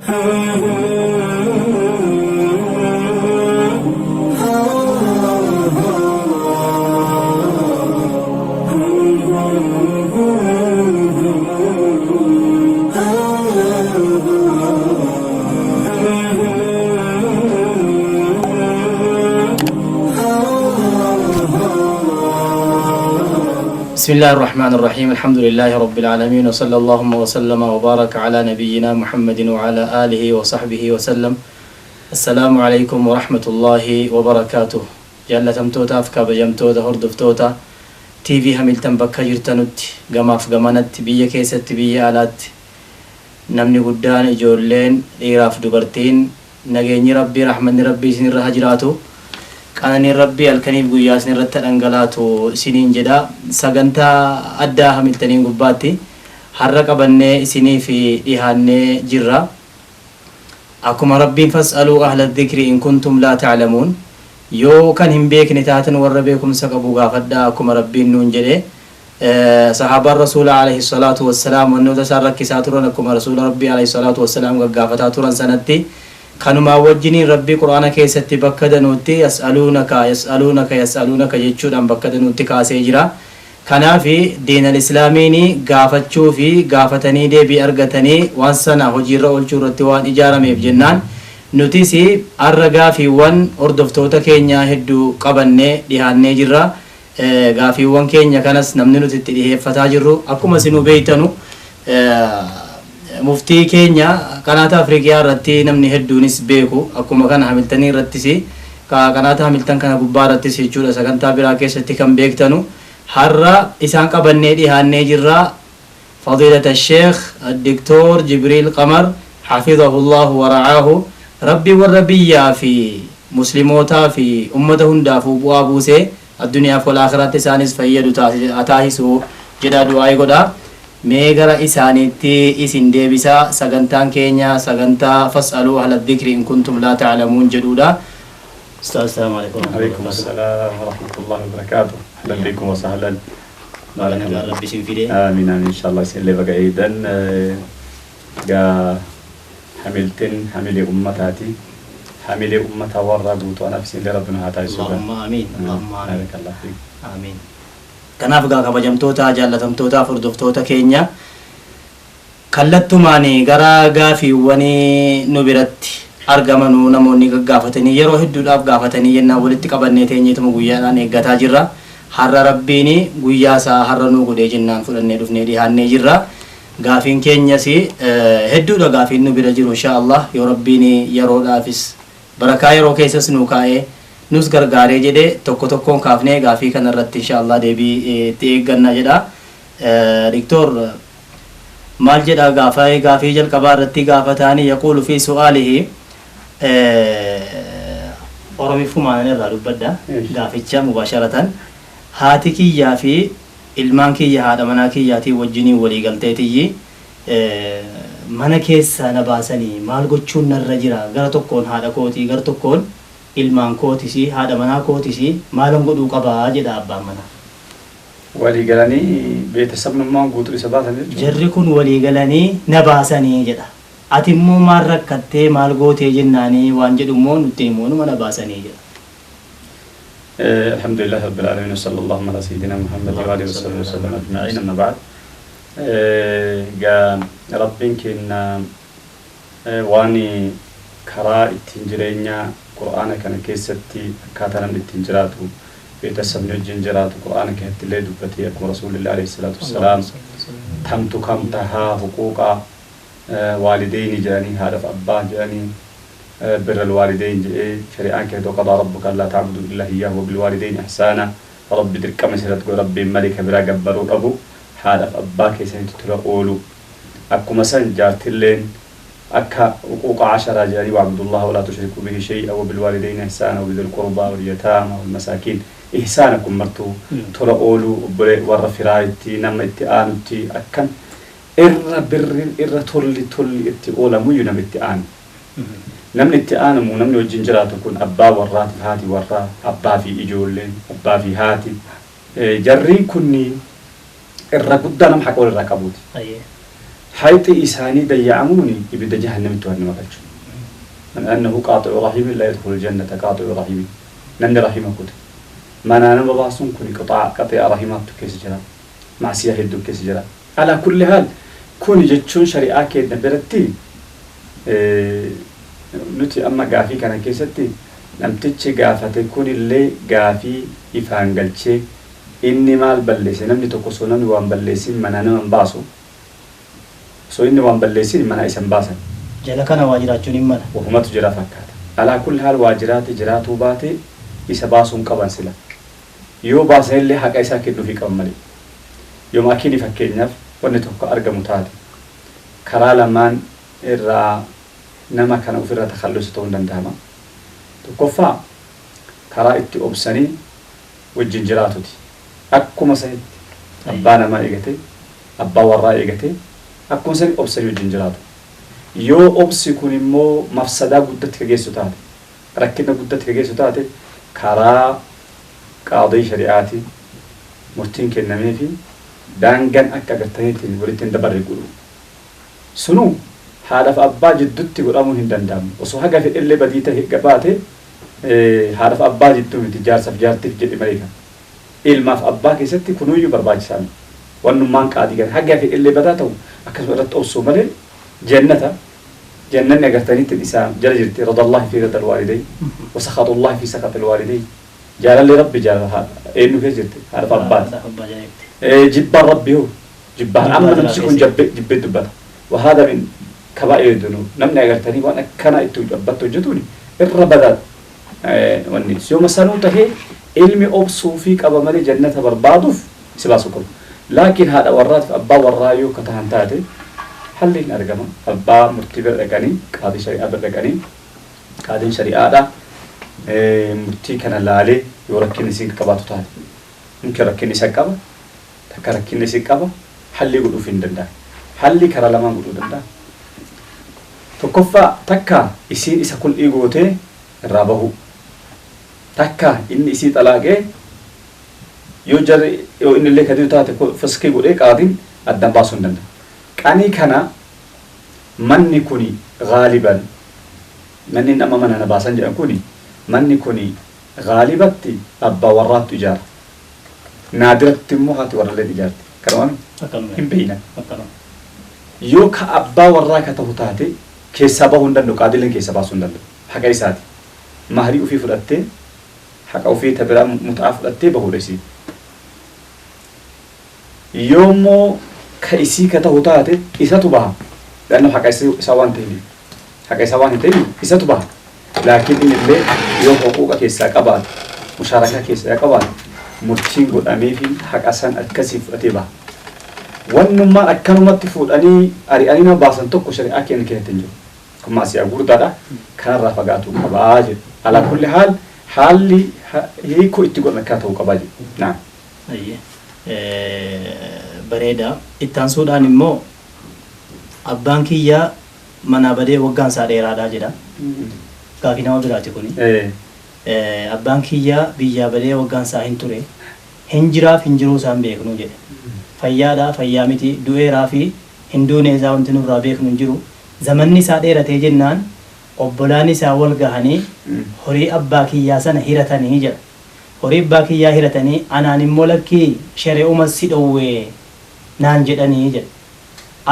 بسم الله الرحمن الرحيم الحمد لله رب العالمين وصلى اللهم وسلم وبارك على نبينا محمد وعلى آله وصحبه وسلم. السلام عليكم ورحمة الله وبركاته. جلتم توتا فكابجم توتا هردف توتا تي في هميلتن بكا جرتنوت غماف غمانت بيا كيست بيا آلات نمني قدان إجولين إيراف دبرتين نغيني ربي رحمن ربي سنر هجراتو قانني ربي الكنيف قياس نرت الانقلاتو سنين جدا سغنتا أدى هميلتنين قباتي حرق بني سني في إيهاني جرا أكما ربي فاسألوا أهل الذكر إن كنتم لا تعلمون يو كان هم بيك نتاتن وربيكم سقبوا غافدا أكما ربي نون جدي صحابة الرسول عليه الصلاة والسلام وأنه تسارك كساتورا أكما رسول ربي عليه الصلاة والسلام غافتاتورا سنتي كانوا ما وجني ربي قرآن كيستي بكدا نوتي يسألونك يجود أم بكدا نوتي كاسيجرا كنا في دين الإسلاميني غافتشو في غافتني دي بأرغتني وانسانا هجير والجورة وان إجارة ميبجنان نوتيسي أرغا في وان أردفتوتا كينيا هدو قبني ديهاني جرا غافي وان كينيا كانس نمني نوتي تديه فتاجرو أكما سنو بيتنو مفتي كينيا قناة أفريقيا رتي نمني هدونيس بيكو أكما كان هميلتني رتسي قناة هميلتن كان غبار رتسي جورا سكنتا براكي ستي كم بيكتنو حرّا إسان قبني ديهاني جرا فضيلة الشيخ الدكتور جبريل قمر حفظه الله ورعاه ربي والربية في مسلموتا في أمتهن دافو بوابوسي الدنيا والآخرة سانس فيدو أتاهسو جدا دعاي قدا ميغرا إسانيتي إسن ديبسا سغنتان كينيا سغنتا فاسألوا أهل الذكر إن كنتم لا تعلمون جدودا. السلام عليكم. عليكم السلام ورحمة الله وبركاته. أهلا بكم وسهلا. بارك الله ربي سنفيدي. آمين إن شاء الله يسلي بقى إيدن جا حملتن حملي أمتاتي حملي أمتا ورقوت ونفسي لربنا هاتاي سبحانه. اللهم آمين. اللهم آمين. بارك الله فيك. آمين. kanaaf gaa kabajamtoota jaallatamtoota furdoftoota keenya kallattumaani gara gaafiiwwanii nu biratti argamanuu namoonni gaggaafatanii yeroo hedduudhaaf gaafatanii yennaa walitti qabannee teenyeetuma guyyaadhaan eeggataa jirra. Har'a rabbiin guyyaa isaa har'a nuu godhee jennaan fudhannee dhufnee dhiyaannee jirra. Gaafiin keenyas hedduudha gaafiin nu bira jiru inshaallah yoo rabbiin yeroodhaafis barakaa yeroo keessas nuu kaa'ee nus gargaaree jedhe tokko tokkoon kaafnee gaafii kanarratti inshaallah deebii itti eegganna jedha. Diktor maal jedha gaafii jalqabaa irratti gaafataanii yaquulu fi su'aalihi oromifumaan irraa dubbadda gaaficha mubaasharatan haati kiyyaa fi ilmaan kiyya haadha manaa kiyyaatii wajjinii walii galteetiyyi mana keessa na baasanii maal gochuun narra jira gara tokkoon haadha kootii gara tokkoon ilmaan kootisi haadha manaa kootisi maalan godhuu qabaa jedha abbaan manaa. Walii galanii beeksisabnummaan guutuu isa baasan jechuudha. Jarri kun walii galanii na baasanii jedha. Ati immoo maal rakkattee maal gootee jennaanii waan jedhu immoo nutti immoo numa na baasanii jedha. Alhamdulillah rabbil alamin sallallahu ala sayyidina Muhammad wa alihi wa sallam ajma'in amma ba'd. Ga rabbiin kenna waani karaa ittiin jireenya Qur'aana kana keessatti akkaataa namni ittiin jiraatu beeksisabni wajjin jiraatu Qur'aana keessatti illee dubbatee akkuma rasuulillah alayhi salaatu wassalaam tamtu kam tahaa huquuqa والدين جاني هذا أباه جاني بر الوالدين جاء شريعان كهدو قضى ربك لا تعبدوا إلا إياه وبالوالدين إحسانا رب درك مسيرة ربي ملك برا جبروا أبو هذا أباه كيسان تترقولوا أكو مثلا جارت اللين أكا حقوق 10 جاري وعبد الله ولا تشركوا به شيئا وبالوالدين إحسانا وبذي القربى واليتامى والمساكين إحسانكم مرتو ترقولوا ورفرايتي نمتي أكن irra birrin irra tolli itti oolamu yoo namni itti aanu namni itti aanu namni wajjin jiraatu kun abbaa warraati haati warraa abbaa fi ijoolleen abbaa fi haati jarri kunni irra guddaa nama haqa walirraa qabuuti حيث إساني ضيعموني يبدأ جهنم توهن مقالشو من أنه قاطع رحيم لا يدخل الجنة قاطع رحيم نن رحيمه كده ما أنا بباسون كوني قطع رحيمات كيس جرا مع سياح الدو كيس جرا على كل حال كوني جتشون شريعة كده نبرتي نتي أما قافي كان كيستي لم تتشي قافة كوني اللي قافي يفانقلشي إني مال بلسي نمني تقصو نمني وان بلسي من أنا من باسو سو إني وان بلسي من أيسن باسا جلكنا واجرات جنين منا وهما تجرا فكاتا على كل حال واجرات جراتو باتي إسا باسون قبان سلا يو باسا اللي حقا إسا كدو في قمالي يوم أكيني فكينيف ونتوقع أرقى متاتي كرا لمان إرى نما كان أفرى تخلص تون دندهما تكفى كرا إتي أبساني والجنجراتو دي أكو مسايد أبانا ما إيغتي أبا ورا إيغتي أكو مسايد أبساني والجنجراتو يو أبسي كوني مو مفسدا قدت كجيسو تاتي ركنا قدت كجيسو تاتي كرا قاضي شريعاتي مرتين كنمي في دانغان أكا قرتنيتين ولتين دبري قولو سنو هذا فأبا جدتي قرامو هندندام وصو حقا في اللي بديته قباتي هذا فأبا جدتو من تجار سفجارتي في جد مريكا إلما فأبا كيستي كنويو برباج سامي والنمان قادي قال حقا في اللي بداتو أكسو رت أوسو ملي جنة قرتنيت الإسام جرجرتي رضا الله في رضا الوالدين وسخط الله في سخط الوالدين جال اللي ربي جال هذا إنه في جرتي هذا فأبا جبا ربي هو جبا أما نمسكون جب دبنا وهذا من كبائر الذنوب نمنع قرتني وأنا كان أبتو جدوني الربدات وني يوم سنوته علمي أبصو فيك أبا مالي جنة بربادوف سباسكم لكن هذا ورات أبا ورايو كتهانتاتي حلين أرجما أبا مرتبة رجاني قاضي شريعة برجاني قاضي شريعة مرتي كان لالي يوركني سين كباتو تاني ممكن ركني سكابا تكركني سكابا حلي يقولوا فين دندا حلي كرا لما يقولوا دندا تكفى تكا يصير إذا كل إيجوته رابه تكا إن يصير طلاقه يوجر يو إن اللي كده تاعته فسكي يقوله قاضين الدم باسون دندا كاني كنا من يكوني غالبا من إنما من أنا باسن جا كوني من يكوني غالبتي أبا ورات تجار نادرة تموها تورى اللي تجار كرامي هم بينا يوك أبا وراك تهوتاتي كيسابا هندن قادلين كيسابا سندن حكاي ساتي مهري وفي فرقتي حكا وفي تبرا متعاف فرقتي بهورسي يومو كيسي كتهوتاتي إساتو بها لأنه حكاي سوان تهلي حكاي سوان تهلي إساتو بها لكن إن اللي يوم حقوقا كيسا قبال مشاركة كيسا قبال مرتين قد أميفي حكا سان الكسي فرقتي بها وانما أكنمت فود أني ما باسن توكو شريعة كأن كهتنجو كما سيقول هذا كان رافقاته كباجي على كل حال حالي هي كو اتقول نكاته كباجي نعم أيه بريدا التنسود أنمو أبانكية منابده وقان ساديرا داجدا كافينا وبراتي كوني أبانكية بيجابده وقان ساهن توري هنجرا فنجرو سام بيكنو جده فيادا فيامتي دويرا في هندونيزا وانتنو رابيك ننجرو زمني ساديرة تيجنان obbolani isaa wal gahanii horii abbaa kiyyaa sana hiratanii jedha horii abbaa kiyyaa hiratanii anaan immoo lakkii shari'uma si dhowwee naan jedhanii jedha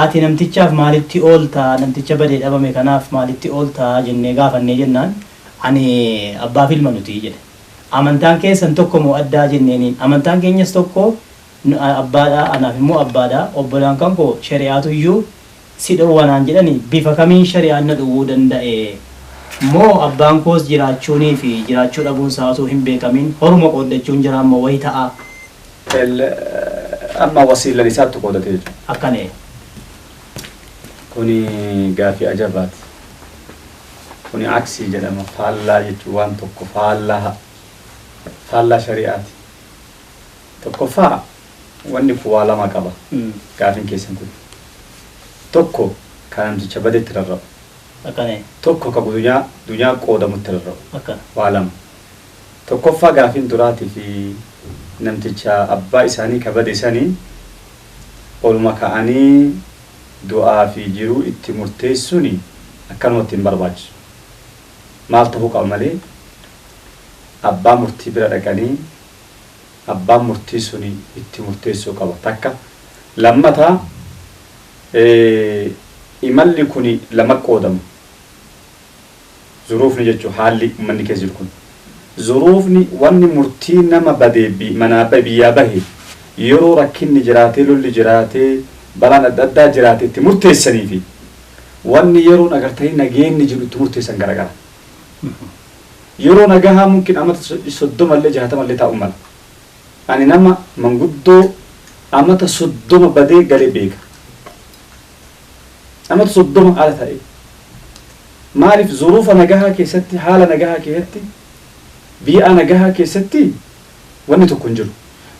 ati namtichaaf maalitti ooltaa namticha badee dhabame kanaaf maalitti ooltaa jennee gaafannee jennaan ani abbaaf ilma nuti jedha amantaan keessan tokko moo addaa jenneeniin amantaan keenyas tokko abbaadha anaaf immoo abbaadha obbolaan kan koo shari'aatu iyyuu si dhowwanaan jedhanii bifa kamiin shari'aan na dhowwuu danda'e moo abbaan koos jiraachuunii fi jiraachuu dhabuun isaa osoo hin beekamin horuma qooddachuun jira ammoo wayi ta'a amma wasiila isaatti qoodate akkane kuni gaafii ajabaati kuni aksii jedhama faallaa jechuun waan tokko faallaa shari'aati tokkoffaa wanni kun waa lama qaba gaafiin keessan kun tokko kan namticha badeetti rarra'u akkane tokko ka dunyaa qoodamutti rarra'u akkana waa lama tokkoffaa gaafiin duraatii fi namticha abbaa isaanii ka bade sanii oluma ka'anii du'aa fi jiruu itti murteessuuni akkanumatti hin barbaachisu. Maal ta'uu qaba malee abbaa murtii bira dhaqanii abbaan murtii suni itti murteessuu qaba. Takka lammataa imalli kuni lama qoodamu. Zuruufni jechuun haalli uummanni keessa jiru kun. Zuruufni wanni murtii nama badee manaa biyyaa bahe yeroo rakkinni jiraatee lolli jiraatee balaan adda addaa jiraatee itti murteessanii fi wanni yeroo agartanii nageenni jiru itti murteessan garagara. Yeroo nagahaa mungkin amata 30 illee 60 illee taa'u mala. Ani nama manguddoo amata 30 badee galee beeka. Amata 30 ala ta'e. Maaliif zuruufa nagahaa keessatti haala nagahaa keessatti bi'aa nagahaa keessatti wanni tokko hin jiru.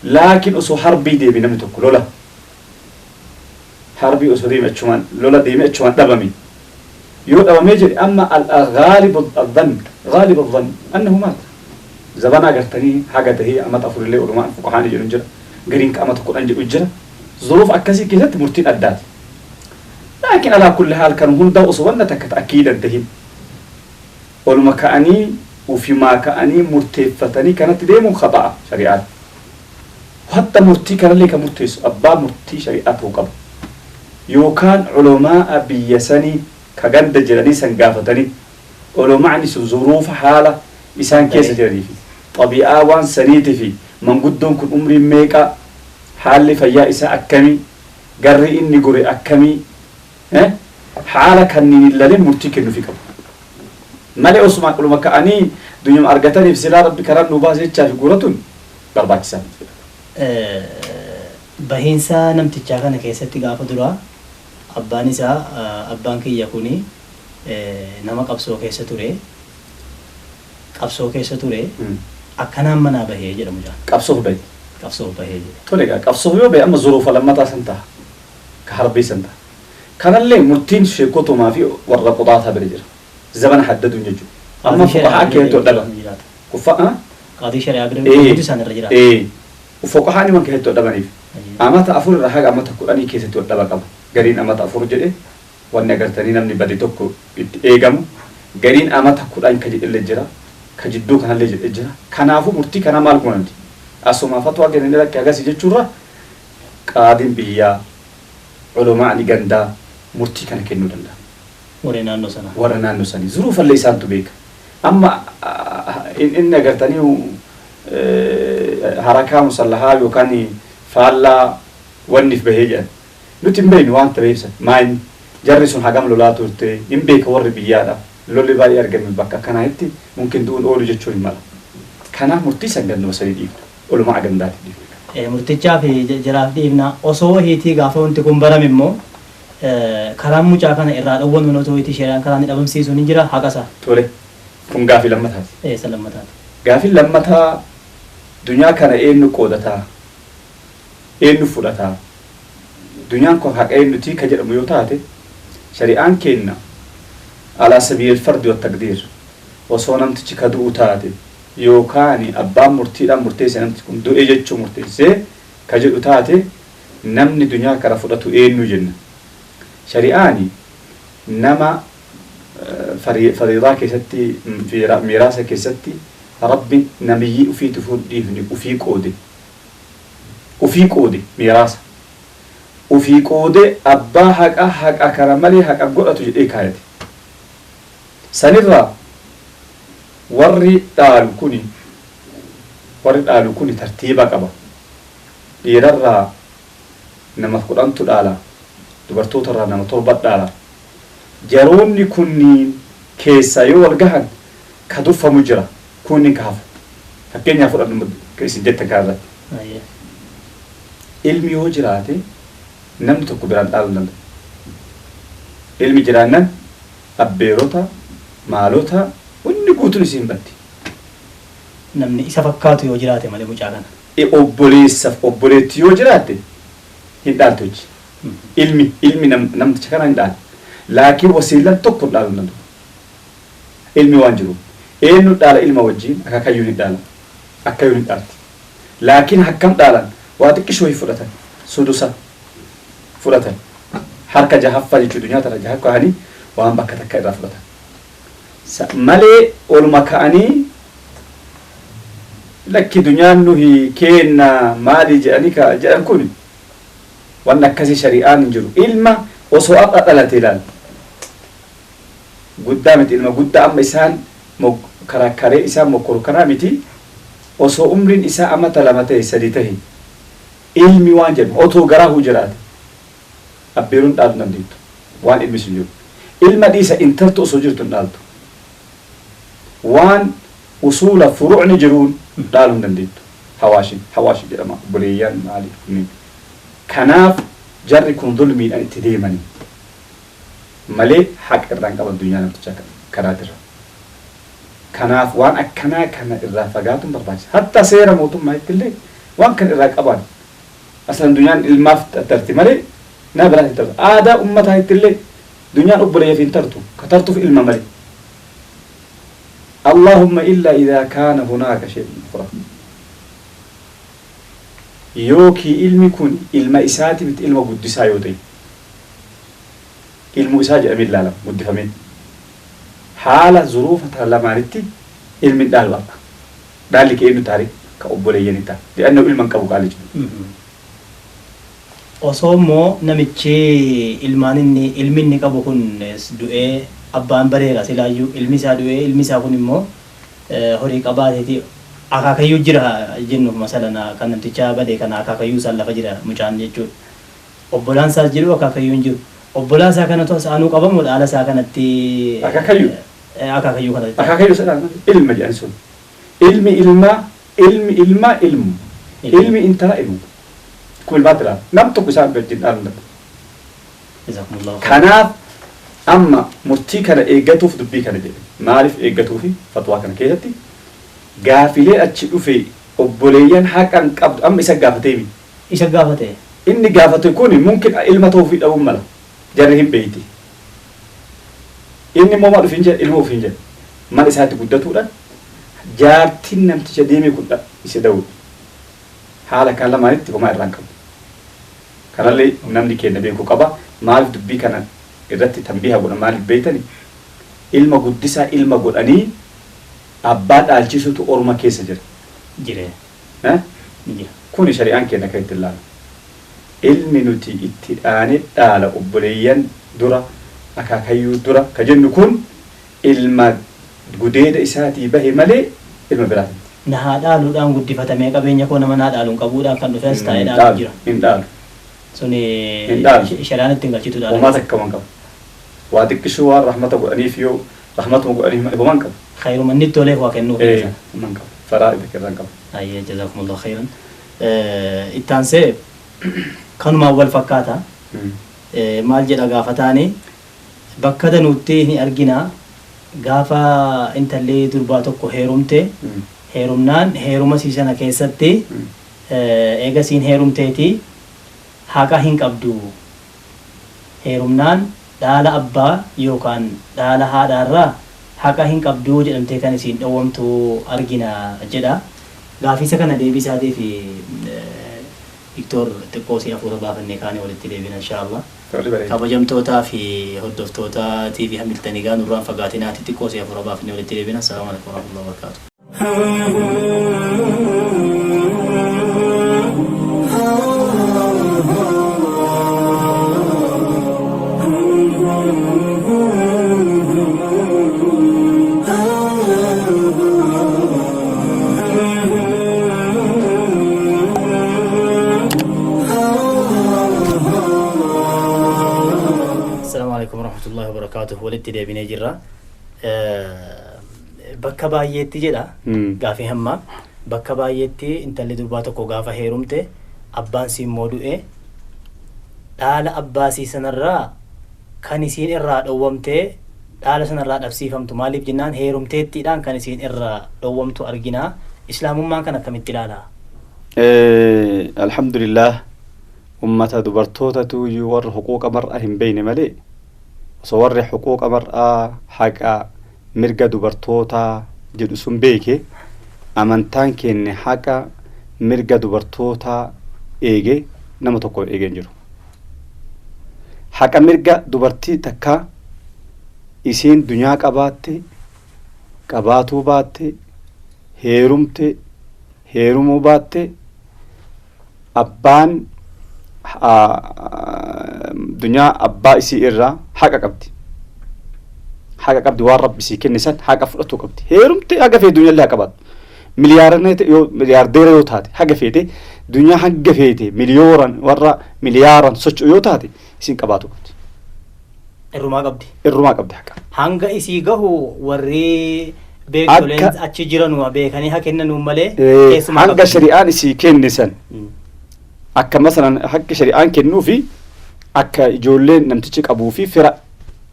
Laakiin osoo harbii deebi namni tokko lola. Harbii osoo deeme achumaan lola deeme achumaan dhabame. Yoo dhabamee jedhe amma al-ghaalibu al-dhann ghaalibu al-dhann annahu maata. Zabana agartanii haga tahee amata 4 illee olumaan fuqahaani jedhu jira. Gariin ka amata 10 jedhu jira. Zuruuf akkasii keessatti murtiin addaati. Laakiin alaa kulli haal kan hunda osoo wanna takka ta'akkiidan tahin oluma ka'anii ufimaa ka'anii murteeffatanii kanatti deemuun khaba'a shari'aan. Hatta murtii kanallee kan murteessu abbaa murtii shari'aa ta'uu qaba. Yookaan ulamaa biyya sanii ka ganda jedhanii san gaafatanii ulamaani sun zuruufa haala isaan keessa jiranii fi xabi'aa waan saniitii fi manguddoon kun umriin meeqa haalli fayyaa isaa akkamii garri inni gore akkamii haala kanniin illee murtii kennuufi qabu. Malee osuma ulama ka'anii dunyuma argataniif silaa rabbi karaan nu baase jechaa fi guuratuun barbaachisaa. Bahiinsa namtichaa kana keessatti gaafa duraa abbaan isaa abbaan kiyya kuni nama qabsoo keessa ture. Qabsoo keessa ture akkanaan manaa bahee jedhamu jira. Qabsoo bahee. Qabsoo bahee jedhe. Tole egaa qabsoo yoo bahe amma zuruufa lammataa san ta'a. Ka harbii san ta'a. Kanallee murtiin sheekotumaa fi warra qodaataa bira jira. Zabana haddaduun jechuudha. Amma fuqahaa keettoo dhaba. Kuffaa qaadii shari'aa bira guutuu isaan irra jira. Fuqahaani waan keettoo dhabaniif amata 4 irraa haga amata 10 keessatti dhaba qaba. Gariin amata 4 jedhe wanni agartanii namni bade tokko itti eegamu. Gariin amata 10 ka jedhe jira. Ka jidduu kanallee jedhe jira. Kanaafuu murtii kana maal goonanti? Asuma fatwaa kennanii rakkoo agarsi jechuurra qaadiin biyyaa ulamaa gandaa murtii kana kennuu danda'a. Warra naannoo sana. Warra naannoo sanii zuruufallee isaantu beeka. Amma inni agartanii harakaa musallahaa yookaan faallaa wanniif bahee jedhan nuti hin beeknu waan ta'eef maayini jarri sun hagam lolaa turte hin beeka warri biyyaadha lolli baay'ee argame bakka kanatti mungkin du'uun oolu jechuun hin mala. Kanaaf murtii san gannuma sanii dhiifna olumaa gandaati dhiifna. Murtichaa fi jaraaf dhiifna osoo hiitii gaafa wanti kun barame immoo karaan mucaa kana irraa dhawwan mana otoo hiitii sheeraan karaan dhabamsiisuun hin jira haqasa. Tole kun gaafii lammataati. Isa lammataati. Gaafii lammataa dunyaa kana eenyu qoodataa eenyu fudhataa dunyaan kun haqa eenyutii ka jedhamu yoo taate shari'aan kenna alaa sabiil fardi wa taqdiir osoo namtichi ka du'u taate yookaan abbaan murtiidhaan murteesse namtichi kun du'e jechuu murteessee ka jedhu taate namni dunyaa kana fudhatu eenyu jenna. Shari'aani nama fariidaa keessatti miiraasa keessatti rabbi nabiyyi ufiitu fuudhiifni ufii qoode miiraasa ufii qoode abbaa haqa kana malee haqa godhatu jedhee kaayate. Sanirraa warri dhaalu kuni tartiiba qaba. Dhiirarraa nama 10tu dhaala dubartootarraa nama 7 dhaala. Jaroonni kunniin keessa yoo wal gahan ka durfamu jira kunniin ka hafu. Fakkeenyaaf fudhannu isin jettan kanarratti. Ilmi yoo jiraate namni tokko biraan dhaaluu danda'a. Ilmi jiraannan abbeerota maalota hundi guutuun isiin batti. Namni isa fakkaatu yoo jiraate malee mucaa kana. Obboleessaaf obboleetti yoo jiraate hin dhaaltu jechi. Ilmi namticha kana hin dhaalu. Laakiin wasiilaan tokko dhaaluu danda'a. Ilmi waan jiru. Eenyu dhaala ilma wajjin akaakayyuun hin dhaala. Akkayyuun hin dhaalti. Laakiin hakkam dhaalan waa xiqqishoo hin fudhatan. Sudusa fudhatan. harka jahaffaa jechuudha dunyaa tana jaha ka'anii waan bakka takka irraa fudhatan malee oluma ka'anii lakki dunyaan nuhi kenna maali jedhanii ka jedhan kun waan akkasii shari'aan hin jiru ilma osoo abba dhalate ilaal guddaa miti ilma guddaa amma isaan karakkaree isaan mokkoru kanaa miti osoo umriin isaa amata lama ta'e sadii ta'e ilmi waan jedhamu otoo garaa huu jiraate abbeeruun dhaalu dandeettu waan ilmi sun jiru ilma dhiisa intaltu osoo jirtu hin dhaaltu waan usula furuucni jiruun dhaaluu hin dandeettu hawaashi jedhama buleeyyan maali kunniin kanaaf jarri kun dulmiidhaan itti deemanii malee haqa irraan qaban dunyaa namticha karaatirra kanaaf waan akkanaa kana irraa fagaatuun barbaachisa hatta seera mootummaa ittillee waan kana irraa qaban aslan dunyaan ilmaaf tarti malee naa biraa hin tartu aadaa ummataa ittillee dunyaan obboleeyyaaf hin tartu ka tartuuf ilma malee اللهم إلا إذا كان هناك شيء أخرى يوكي علمي كون علم إساتي بت علم قدسا يوتي علم إساج أمين لالا مدفمين حالة ظروف تلمانتي علم دال بقى ذلك إنه تاريخ كأبوليين تا لأنه علم كابو قالج osoo namichi ilminni qabu kun du'ee abbaan bareera silaayyuu ilmi isaa du'ee ilmi isaa kun immoo horii qabaateeti akaakayyuu jira jennuuf masalan kan namticha badee kana akaakayyuu isaan lafa jira mucaan jechuudha obbolaan isaas jiru akaakayyuu hin jiru obbolaa isaa kanatu asaanuu qabamu dhaala isaa kanatti akaakayyuu kanatti akaakayyuu sadaan ilma jedhan sun ilmi intala ilmu kun ilmaatira nam tokko isaan wajjin dhaaluu kanaaf amma murtii kana eeggatuuf dubbii kana jedhe maaliif eeggatuufi fatwaa kana keessatti gaafilee achi dhufe obboleeyyan haqan qabdu amma isa gaafate inni gaafate kun mumkin ilma ta'uufii dhabuun mala jarri hin beeyti inni immoo maa dhufin jedhe ilma ofiin jedhe mal isaatti guddatuudhaan jaartiin namticha deemee kudha isa da'uudha haala kan lamaanitti homaa irraan qabu kanallee namni keenya beekuu qaba maaliif dubbii kana irratti tambiha godha maaliif beeytani ilma guddisaa ilma godhanii abbaa dhaalchisutu orma keessa jira kuni shari'aan keenya kan itti ilaala ilmi nuti itti dhaane dhaala obboleeyyan dura akaakayyuu dura ka jennu kun ilma gudeeda isaatii bahe malee ilma biraati na haa dhaaluudhaan guddifatamee qabeenya koo nama naa dhaaluun qabuudhaan kan dhufes taa'ee dhaalu jira hin dhaalu suni shari'aan ittiin galchitu dhaalu homaa takka waan qabu waa xiqqishuu waan rahmata godhaniif yoo rahmatuma godhaniif homaan qabu خير من نتو له وكأنه من قبل فرائض كذا قبل أيه جزاكم الله خيرا التانسي كانوا ما أول فكاتا مال جل قافتاني بكذا نوتي أرجينا قافا أنت اللي درباتك هيرومتي هيرومنان هيروما سيسنا كيستي إيجاسين هيرومتي هاكا هينك أبدو هيرومنان دالا أبا يوكان دالا هذا الرا haqa hin qabduu jedhamtee kan isin dhawwamtu argina jedha gaafisa kana deebisaatii fi Victor xiqqoo si hafuura baafannee kaanii walitti deebina inshaallah kabajamtootaa fi hordoftoota TV Hamilton egaa nurraan fagaatinaati xiqqoo si hafuura baafannee walitti deebina assalaamu alaykum warahmatullahi wabarakatuh warahmatullahi wabarakatuh walitti deebinee jirra bakka baay'eetti jedha gaafii hamma bakka baay'eetti intalli durbaa tokko gaafa heerumte abbaan si immoo du'e dhaala abbaasii sanarraa kan isiin irraa dhowwamtee dhaala sanarraa dhabsiifamtu maaliif jennaan heerumteettiidhaan kan isiin irraa dhowwamtu arginaa islaamummaan kan akkamitti ilaala alhamdulillah ummata dubartootatu warra huquuqa mar'a hin beeyne malee osoo warri huquuqa mar'aa haqa mirga dubartootaa jedhu sun beeke amantaan keenya haqa mirga dubartootaa eege nama tokko eegeen jiru haqa mirga dubartii takka isiin dunyaa qabaatte qabaatuu baatte heerumte heerumuu baatte abbaan dunyaa abbaa isii irraa haqa qabdi waan rabbi isii kenne san haqa fudhatu qabdi heerumte haga fee dunyaa illee haqa baatu miliyaardeera yoo taate haga feete dunyaa hanga feete miliyaaran socho'u yoo taate isin qabaatu qabdi. Irrumaa qabdi haqa. Hanga isii gahu warri beektoleen achi jiranuma beekanii haa kennanuu malee hanga shari'aan isii kenne san akka masalan hakka shari'aan kennuu fi akka ijoolleen namtichi qabuu fi fira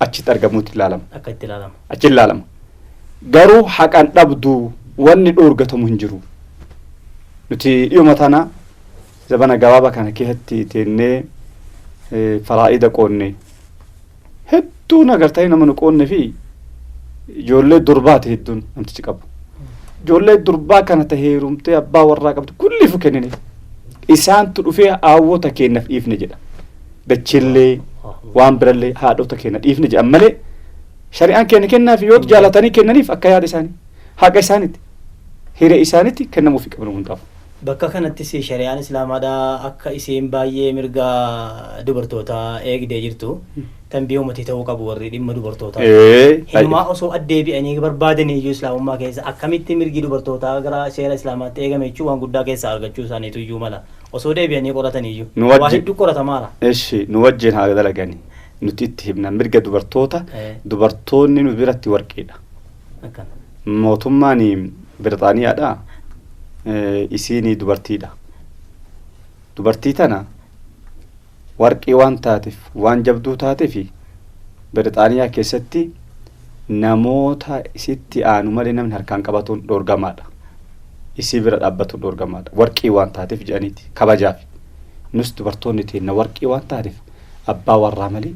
achitti argamuutti ilaalama. Akka itti ilaalama. Achi ilaalama. Garuu haqaan dhabdu wanni dhoorgatamu hin jiru. Nuti dhiyuma tana zabana gabaabaa kana keessatti teennee faraa'ida qoonne hedduun agartanii nama nu qoonne fi ijoollee durbaati hedduun namtichi qabu. Ijoollee durbaa kana ta heerumtee abbaa warraa qabdu kulliifu kennine. Isaantu dhufee aawwota keennaaf dhiifne jedha. Dachillee waan birallee haadhota keenya dhiifne jedhan malee shari'aan keenya kennaaf yoo jaalatanii kennaniif akka yaada isaanii haqa isaaniitti hiree isaaniitti kennamuufi qaban hundaaf. Bakka kanattis shari'aan islaamaadhaa akka isiin baay'ee mirga dubartootaa eegdee jirtu tan biyyoomatti ta'uu qabu warri dhimma dubartootaa. Himaa osoo addeebi'anii barbaadanii iyyuu islaamummaa keessa akkamitti mirgi dubartootaa gara seera islaamaatti eegame jechuun waan guddaa keessaa argachuu isaaniitu iyyuu mala osoo deebi'anii qoratanii iyyuu waa hedduu qoratamaadha. Eshi nu wajjin haa dalaganii nuti itti himna mirga dubartoota dubartoonni nu biratti warqeedha. Mootummaan Biritaaniyaadha. Isiin dubartiidha. Dubartii tana warqii waan taateef waan jabduu taateef Biritaaniyaa keessatti namoota isitti aanu malee namni harkaan qabatuun dhoorgamaadha. Isii bira dhaabbatuun dhoorgamaadha. Warqii waan taateef jedhaniiti kabajaaf. Nus dubartoonni teenna warqii waan taateef abbaa warraa malee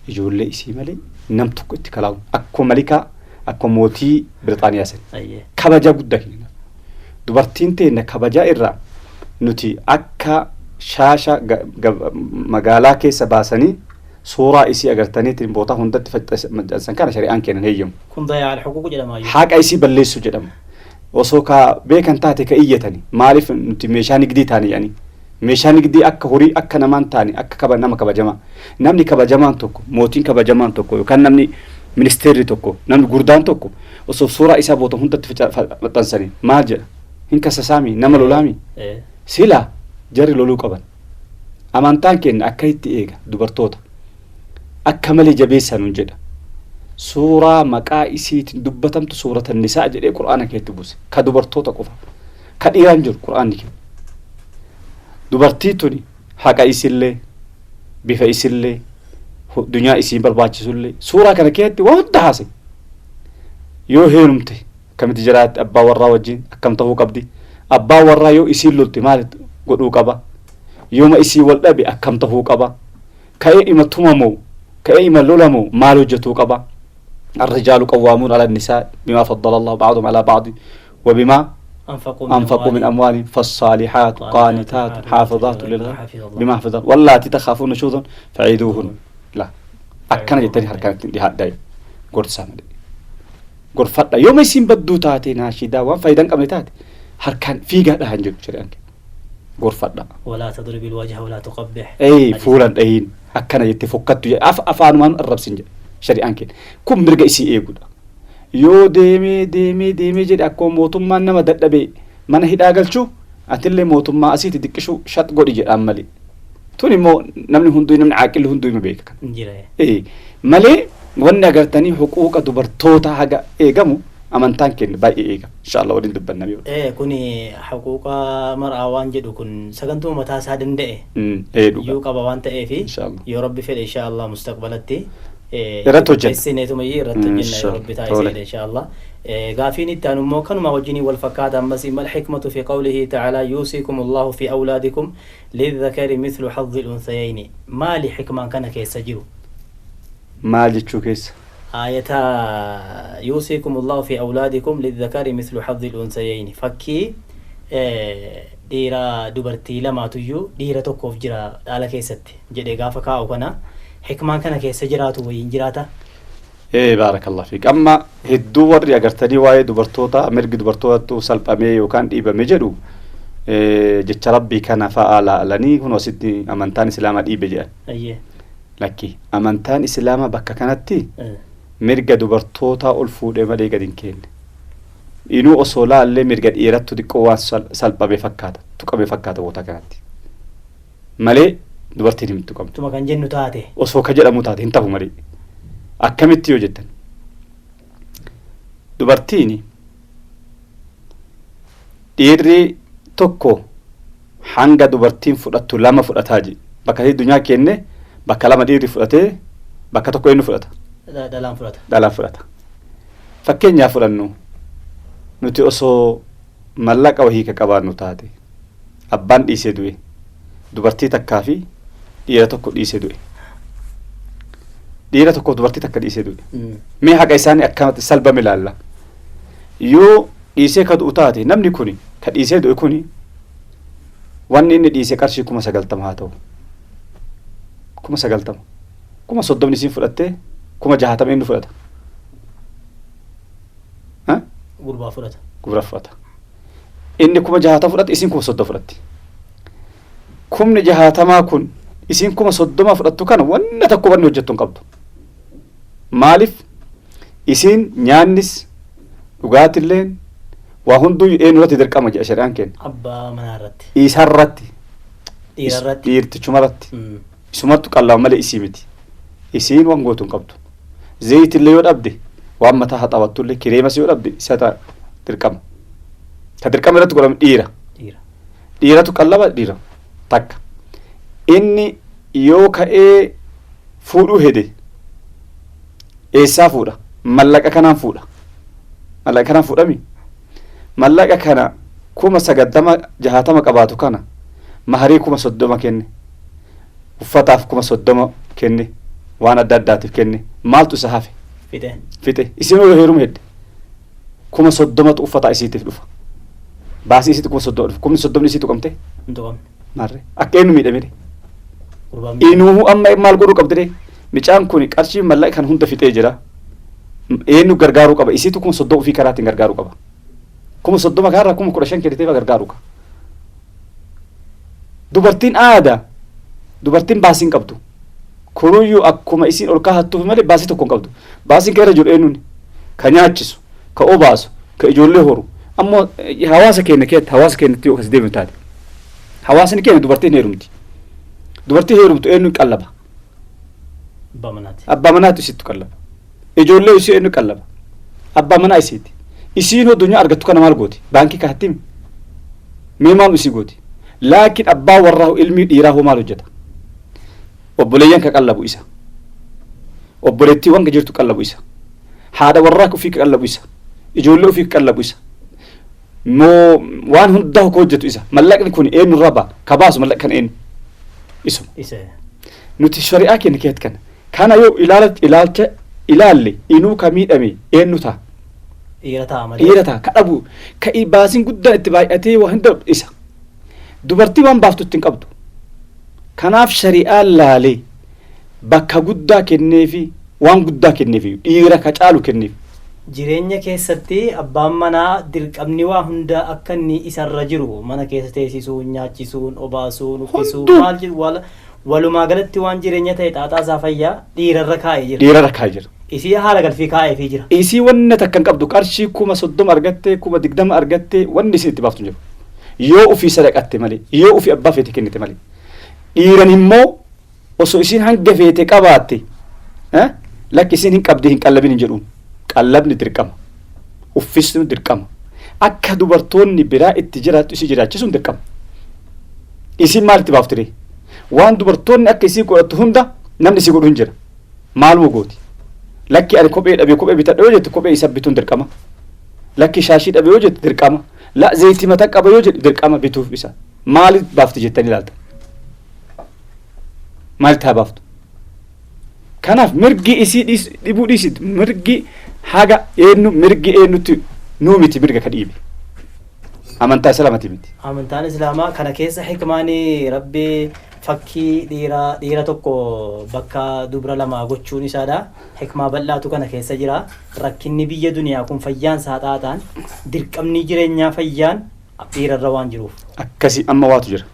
ijoollee isii malee nam tokko itti kalaa'u akkuma malikaa akkuma mootii Biritaaniyaa sani kabajaa guddaa kenna. Dubartiin teenna kabajaa irraa nuti akka shaasha magaalaa keessa baasanii suuraa isii agartaniitiin bootaa hundatti facaasan kana shari'aan kennan heeyyamu. Kun dayaa'al huquuq jedhama. Haqa isii balleessu jedhama. Osoo ka beekan taate ka iyyatani maaliif nuti meeshaa nigdii taane jedhanii meeshaa nigdii akka horii akka namaan taane akka nama kabajamaa namni kabajamaan tokko mootiin kabajamaan tokko yookaan namni ministeerri tokko namni gurdaan tokko osoo suuraa isaa boota hundatti maxxansanii maal jedha hinka sasaami nama lolaami sila jarri loluu qaban amantaan keenya akka itti eega dubartoota akka malee jabeessan jedha suuraa maqaa isiitiin dubbatamtu suuratan nisaa jedhee qur'aana keessatti buuse ka dubartoota qofa ka dhiiraan jiru qur'aanni kenna dubartii tuni haqa isillee bifa isillee dunyaa isiin barbaachisullee suuraa kana keessatti waan hunda haase yoo heerumte kamitti jiraatti abbaa warraa wajjin akkam ta'uu qabdi abbaa warraa yoo isiin lolte maal godhuu qaba yooma isii wal dhabe akkam ta'uu qaba ka'ee ima tumamoo ka'ee ima lolamoo maal hojjetuu qaba الرجال قوامون على النساء بما فضل الله بعضهم على بعض وبما أنفقوا من أموالهم فالصالحات قانتات حافظات للغيب بما حفظ الله واللاتي تخافون نشوزا فعيدوهن لا أكنا جتني حركات دي هاداي قرص سامد قرفت يوم يسين بدو تاتي ناشيدا وان فايدان قبل تاتي حركان في قاعدة هنجد شريان قرفت ولا تضرب الوجه ولا تقبح أي فولان أين أكنا يتفكت أفعل من الرب سنجد shari'aan kenna kun mirga isii eeguudha yoo deemee jedhe akkuma mootummaan nama dadhabee mana hidhaa galchuu atillee mootummaa asiiti diqqishuu shat godhi jedhaan malee tun immoo namni hunduu namni caaqilli hunduu ima beeka malee wanni agartanii huquuqa dubartoota haga eegamu amantaan kenna baay'ee eega inshallah waliin dubbanname kuni huquuqa mar'aa waan jedhu kun sagantuma mataa isaa danda'e yoo qaba waan ta'eefi yoo rabbi fedhe inshallah mustaqbalatti irratti hojjenna isineetuma irratti hojjenna yoo rabbi taa'isee inshallah gaafiin itti aanu immoo kanuma wajjinii wal fakkaata ammas mal hikmatu fi qawlihi ta'ala yuusikum allahu fi awlaadikum lidhakari mithlu hadhi al-unsayayni maali hikmaan kana keessa jiru maal jechuu keessa ayata yuusikum allahu fi awlaadikum lidhakari mithlu hadhi al-unsayayni fakkii dhiira dubartii lamaatuyyuu dhiira tokkoof jira dhaala keessatti jedhee gaafa kaa'u kana hikmaan kana keessa jiraatu wayiin jiraata. baarakallah fiik amma hedduu warri agartanii waa'ee dubartoota mirgi dubartootatu salphamee yookaan dhiibame jedhu jecha rabbii kana fa'aa laalanii kun asitti amantaan islaamaa dhiibe jedhan. Lakki amantaan islaamaa bakka kanatti mirga dubartootaa ol fuudhee malee gadi hin kenne. Inuu osoo laallee mirga dhiirattu xiqqoo waan salphame fakkaata tuqame fakkaata boota kanatti malee dubartiin hin tuqamtu. Tuma kan jennu taate osoo ka jedhamu taate hin ta'u malee akkamitti yoo jettan dubartiin dhiirri tokko hanga dubartiin fudhattu lama fudhataa ji bakka addunyaa kenne bakka lama dhiirri fudhatee bakka tokko inni fudhata dhalaan fudhata fakkeenyaa fudhannu nuti osoo mallaqa wahii ka qabaannu taate abbaan dhiisee du'e dubartii takkaa fi dhiira tokko dhiisee du'e dhiira tokko dubartii takka dhiisee du'e mee haqa isaanii akkamatti salphame ilaalla yoo dhiisee ka du'u taate namni kuni ka dhiisee du'e kuni wanni inni dhiisee qarshii 90,000 haa ta'u 90,000 30,000 isiin fudhattee 60,000 inni fudhata gurbaa fudhata inni 60,000 fudhate isiin 30,000 fudhatti 60,000 kun isiin 30,000 fudhattu kana wanna takko wanni hojjettu hin qabdu maaliif isiin nyaannis dhugaatilleen waa hunduu eenyurratti dirqama jedha shari'aan kenna abbaa manaarratti isarratti dhiirarratti dhiirtichumarratti isumattu qallaa malee isii miti isiin waan gootu hin qabdu zayitillee yoo dhabde waan mataa haxawattullee kireemas yoo dhabde isa dirqama ta dirqama irratti godhame dhiiratu qallaba dhiira takka inni yoo ka'ee fuudhuu hede eessaa fuudha mallaqa kanaan fuudhami mallaqa kana 90,000 qabaatu kana maharii 30,000 kenne uffataaf 30,000 kenne waan adda addaatiif kenne maaltu isa hafe fixe isin yoo heerume hedde 30,000 uffataa isiitiif dhufa baasii isiitti 30,000 dhufa 30,000 isiitu qabte marre akka eenyu miidhamire inuu amma maal godhuu qabdire micaan kun qarshii mallaqa kan hunda fixee jira eenyu gargaaruu qaba isiitu 30,000 ofii karaatiin gargaaruu qaba 30,000 kaarraa 15,000 kennitee gargaaruu qaba dubartiin aadaa dubartiin baasiin qabdu kunuyyuu akkuma isiin ol kaahattuuf malee baasii tokko hin qabdu baasiin keessa jiru eenyuun ka nyaachisu ka obaasu ka ijoollee horu ammoo hawaasa keenyatti yoo kas deemu taate hawaasni keenya dubartiin heerumti dubartii heerumtu eenyu qallaba abbaa manaatu isiitu qallaba ijoollee isii eenyu qallaba abbaa manaa isiiti isiin addunyaa argattu kana maal gooti baankii kahatimi mee maal isii gooti laakiin abbaa warraa ilmii dhiiraa hoo maal hojjeta obboleeyyan ka qallabu isa obboleettiiwwan ka jirtu qallabu isa haadha warraa ofii ka qallabu isa ijoollee ofii ka qallabu isa moo waan hundaa ka hojjetu isa mallaqni kun eenyu irraa ba'a ka baasu mallaqa kan eenyu isuma nuti shari'aa keenya keessatti kana yoo ilaalle inuu ka miidhame eenyu ta'a dhiira ta'a ka dhabu ka baasiin guddaan itti baay'atee waa hunda isa dubartii waan baaftu ittiin qabdu kanaaf shari'aan laalee bakka guddaa kenneefi waan guddaa kenneefi dhiira ka caalu kenneef jireenya keessatti abbaan manaa dirqamni waa hunda akka inni isarra jiru mana keessa teessisuun nyaachisuun obaasuun uffisuun maal jedhu walumaa galatti waan jireenya ta'e xaaxaasaa fayyaa dhiirarra kaa'ee jira isii haala galfii kaa'eefii jira isii wanna takka hin qabdu qarshii 30,000 argattee 20,000 argattee wanni isin itti baaftu jiru yoo ufii sadaqatte malee yoo ufii abbaa feete kennite malee dhiiran immoo osoo isiin hanga feete qabaatte lakki isiin hin qabde hin qallabin hin jedhuun qallabni dirqama uffisnu dirqama akka dubartoonni biraa itti jiraattu isii jiraachisuun dirqama isiin maal itti baaftire waan dubartoonni akka isii godhattu hunda namni isii godhu hin jira maaluma gooti lakki ani kophee dhabe kophee bitadhe yoo jette kophee isa bituun dirqama lakki shaashii dhabe yoo jette dirqama la zayitii mataa qaba yoo jedhe dirqama bituuf isa maaliif baafti jettanii ilaalta maal taa baaftu kanaaf mirgi isii dhibuu dhiisit mirgi haga eenyu mirgi eenyutti nuu miti mirga ka dhiibe amantaa islaamati miti amantaan islaamaa kana keessa hikmaanii rabbi fakkii dhiira tokko bakka dubra lama gochuun isaadha. Hikmaa bal'aatu kana keessa jira. Rakkinni biyya duniyaa kun fayyaan saaxaataan dirqamni jireenyaa fayyaan dhiirarra waan jiruuf. Akkasi amma waatu jira.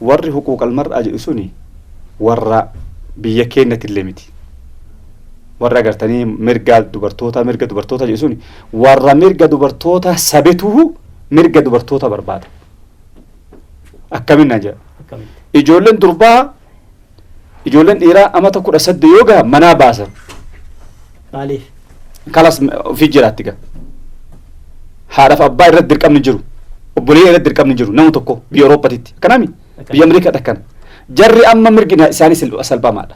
Warri huquuqal mar'aa jedhu suni warra biyya keenyatti illee miti. Warra agartanii mirga dubartoota jedhu suni warra mirga dubartoota sabituu mirga dubartoota barbaada. Akkamiin jira. Ijoolleen dhiiraa amata 18 yoo gahan manaa baasan. Maaliif? Kalas ofii jiraatti gaa. Haadhaaf abbaa irratti dirqamni jiru. Obboleeyyaa irratti dirqamni jiru nama tokko biyya Awurooppatitti. Akkanami? Biyya Ameerikaatti akkana. Jarri amma mirgi isaanii salphamaadha.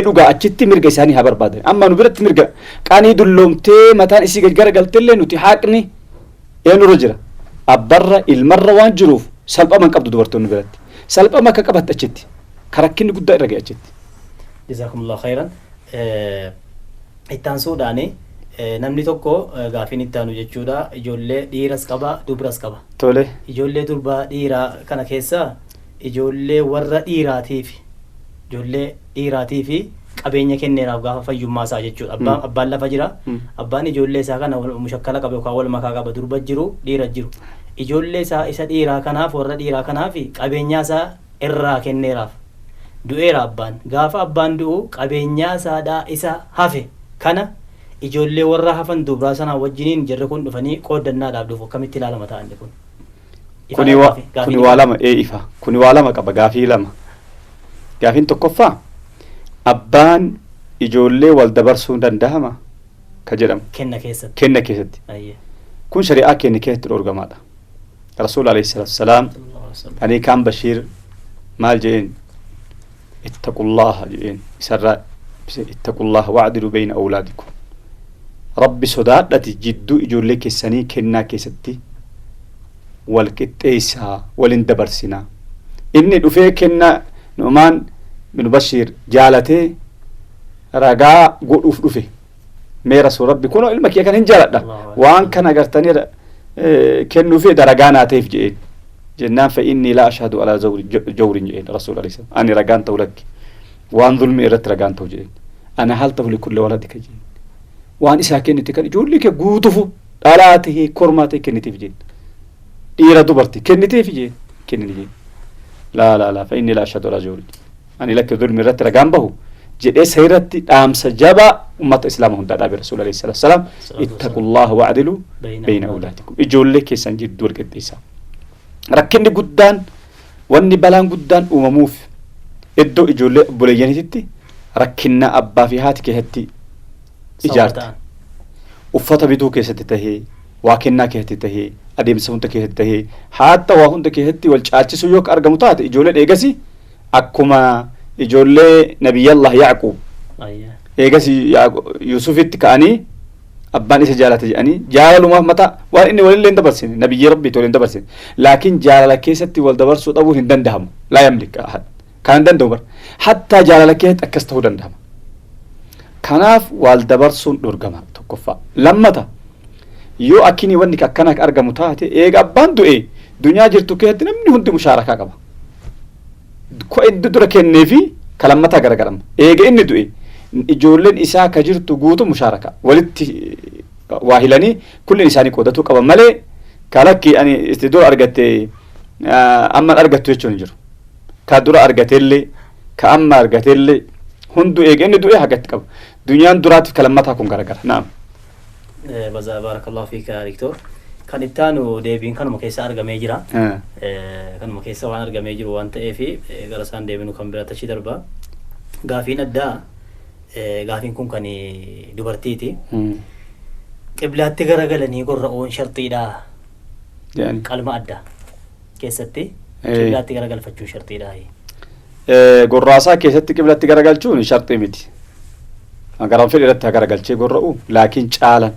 Dhugaa achitti mirga isaanii haa barbaadan. Amma nu biratti mirga qaanii dulloomtee mataan isii garagalteellee nuti haaqni eenyurra jira. Abbarra ilmarra waan jiruuf salphama qabdu dubartoonni biratti. Salphama akka qabatte achitti. Karakkinni guddaa irra ga'e achitti. Jazakumullahu khairan. Ittaan suudhaani namni tokko gaafiin ittaanu jechuudha. Ijoollee dhiiras qaba dubras qaba. Tole. Ijoollee durbaa dhiiraa kana keessa ijoollee warra dhiiraatii fi qabeenya kenneeraaf gaafa fayyummaa isaa jechuudha. Abbaan lafa jira. Abbaan ijoollee isaa kana mushakkala qaba yookaan wal makaa qaba durba jiru dhiira jiru. Ijoollee isaa isa dhiiraa kanaaf warra dhiiraa kanaaf qabeenyaa isaa irraa kenneeraaf. Du'eera abbaan. Gaafa abbaan du'u qabeenyaa isaadhaa isa hafe kana ijoollee warra hafan dubraa sanaa wajjiniin jarri kun dhufanii qoodannaadhaaf dhufu. Akkamitti ilaalama ta'anni kun? Kuni waa lama ifa. Kuni waa lama qaba gaafii lama. Gaafiin tokkoffaa abbaan ijoollee wal dabarsuu danda'ama ka jedhamu. Kenna keessatti. Kun shari'aa keenya keessatti dhorgamaadha. Rasuul alayhi salaam ani kaan Bashiir maal jedheen ittaqullaha jedheen isarraa ittaqullaha wa'dilu bayna awlaadikum. Rabbi sodaadhati jidduu ijoollee keessanii kennaa keessatti wal qixxeessaa walin dabarsinaa. Inni dhufee kennaa Nu'umaan bin Bashiir jaalatee ragaa godhuuf dhufe. Mee rasuul rabbi kunoo ilma kee kan hin jaaladha. Waan kana agartanii kennuufii daragaa naa ta'eef jedheen. Jennaan fa'inni laa ashhadu alaa jawrin jedheen rasuul alayhi salaam. Ani ragaan ta'u lakki. Waan zulmii irratti ragaan ta'u jedheen. Ana haal ta'u likulli waladika jedheen. Waan isaa kennite kan ijoollee kee guutufu dhalaa ta'ee kormaa ta'e kenniteef jedheen. Dhiira dubartii kenniteef jedheen. Kennini jedheen. لا فإني لا أشهد ولا جوري أنا لك ظلم رت رجام به جد سيرتي دام سجبا أمة الإسلام هم دعاء برسول الله صلى الله عليه وسلم اتقوا الله وعدلوا بين أولادكم يجول لك سنجد دور قديسة ركني قدان واني بلان قدان ومموف ادو يجول لك بولياني تتي ركنا أبا في هاتك هتي إجارت وفتا بدو كيستي تهي واكنا كهتي تهي adeemsa hunda keessatti tahee hatta waa hunda keessatti wal caalchisuu yoo argamu taate ijoolleen eegasi akkuma ijoollee nabiyallah Ya'qub eegasi Yusufitti ka'anii abbaan isa jaalate jedhanii jaalalumaaf mataa waan inni walillee hin dabarsine nabiyyi rabbii tole hin dabarsine laakiin jaalala keessatti wal dabarsuu dhabuun hin danda'amu laa yamlik ahad kan hin danda'u bara hatta jaalala keessatti akkas ta'uu danda'ama kanaaf wal dabarsuun dhorgama tokkoffaa lammata yoo akkinii wanni akkana argamu taate eega abbaan du'e dunyaa jirtu keessatti namni hundi mushaarakaa qaba. Ko inni dura kennee fi kalammataa garagarama. Eega inni du'e ijoolleen isaa ka jirtu guutu mushaarakaa walitti waa hilanii kullin isaanii qoodatuu qaban malee kalakki ani itti dura argatte amma argattu jechuun hin jiru. Ka dura argateellee ka amma argateellee hundu eega inni du'e hagatti qaba. Dunyaan duraatiif kalammataa kun garagara. Naam. Barakallahu fiika Diktor. Kan ittaanu deebiin kanuma keessa argamee jira. Kanuma keessa waan argamee jiru waan ta'eef gara isaan deebinu kan bira tachi darba. Gaafiin addaa gaafiin kun kan dubartiiti. Qiblaatti garagalanii gorra'uun sharxiidha. Qalma addaa keessatti qiblaatti garagalfachuun sharxiidha. Gorraasaa keessatti qiblaatti garagalchuun sharxii miti. Garan fedhe irratti garagalchee gorra'u laakiin caalan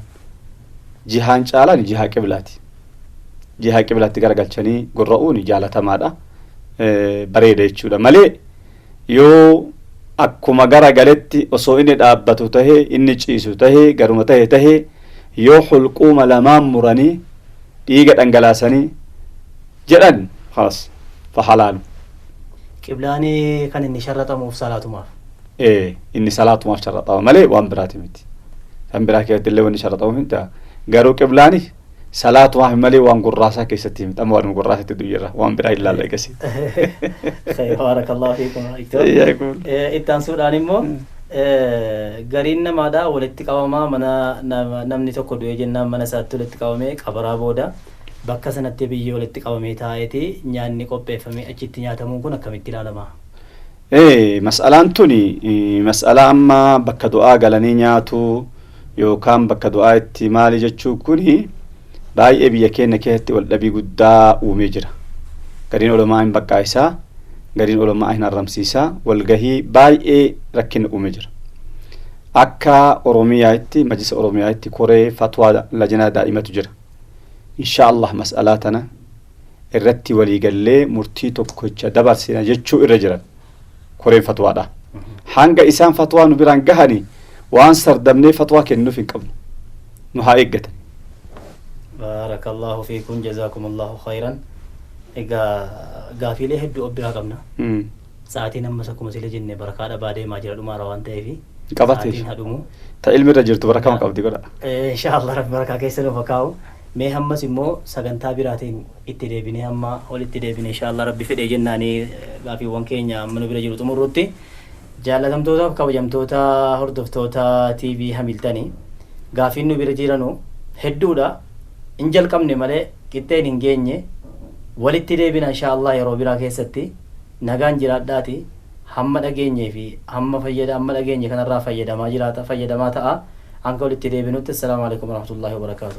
jihaan caalan jihaa qiblaati. Jihaa qiblaatti garagalchanii gorra'uun jaalatamaadha. Bareeda jechuudha malee yoo akkuma garagaletti osoo inni dhaabbatu tahee inni ciisu tahee garuma tahee yoo hulquuma lamaan muranii dhiiga dhangalaasanii jedhan haas fahalaalu. Qiblaanii kan inni sharratamuuf salaatumaaf. Inni salaatumaaf sharratama malee waan biraati miti. Kan biraa keessatti illee wanni sharratamu miti. Garuu qiblaani salaatumaaf malee waan gurraasaa keessatti miti. Amma waan gurraasatti duyyirra waan biraa ilaalla eegasi. Baarakallahu fiikum. Ittaan suudhaan immoo gariin namaadha walitti qabamaa mana namni tokko du'ee jennaan mana isaatti walitti qabamee qabaraa booda bakka sanatti biyyee walitti qabamee taa'eeti nyaanni qopheeffamee achitti nyaatamuun kun akkamitti ilaalama? Mas'alaan tuni mas'alaa amma bakka du'aa galanii nyaatu yookaan bakka du'aa itti maali jechuu kuni baay'ee biyya keenya keessatti wal dhabii guddaa uumee jira. Gariin ulamaa hin baqqaa isaa, gariin ulamaa hin arramsiisaa, walgahii baay'ee rakkina uumee jira. Akka Oromiyaatti, Majlisa Oromiyaatti koree fatwaa lajnaa daa'imatu jira. Insha Allah mas'alaa tana irratti waliigallee murtii tokkocha dabarsina jechuu irra jiran koreen fatwaadha. Hanga isaan fatwaa nu biraan gahanii waan sardamnee fatwaa kennuuf hin qabnu. Nu haa eeggatan. Baarakallahu fiikum jazaakumullahu khayran. Egaa gaafiilee hedduu obbiraa qabna. Sa'aatiin ammas akkuma sila jenne barakaadha baadeemaa jira dhumaara waan ta'eef. Qabatee. Sa'aatiin hadhumu. Ta ilmi irra jirtu barakama qabdi godha. Insha Allah rabbi barakaa keessa nuuf kaa'u. Mee hammas immoo sagantaa biraatiin itti deebinee hamma walitti deebinee insha Allah rabbi fedhee jennaanii gaafiiwwan keenya amma nu bira jiru xumurrutti jaalatamtootaaf kabajamtoota hordoftoota TV Hamiltanii gaafiin nu bira jiranu hedduudha hin jalqabne malee qixxeen hin geenye walitti deebina insha Allah yeroo biraa keessatti nagaan jiraadhaati hamma dhageenyee fi hamma dhageenye kanarraa fayyadamaa ta'a hanga walitti deebinutti assalamu alaikum warahmatullahi wabarakatuh.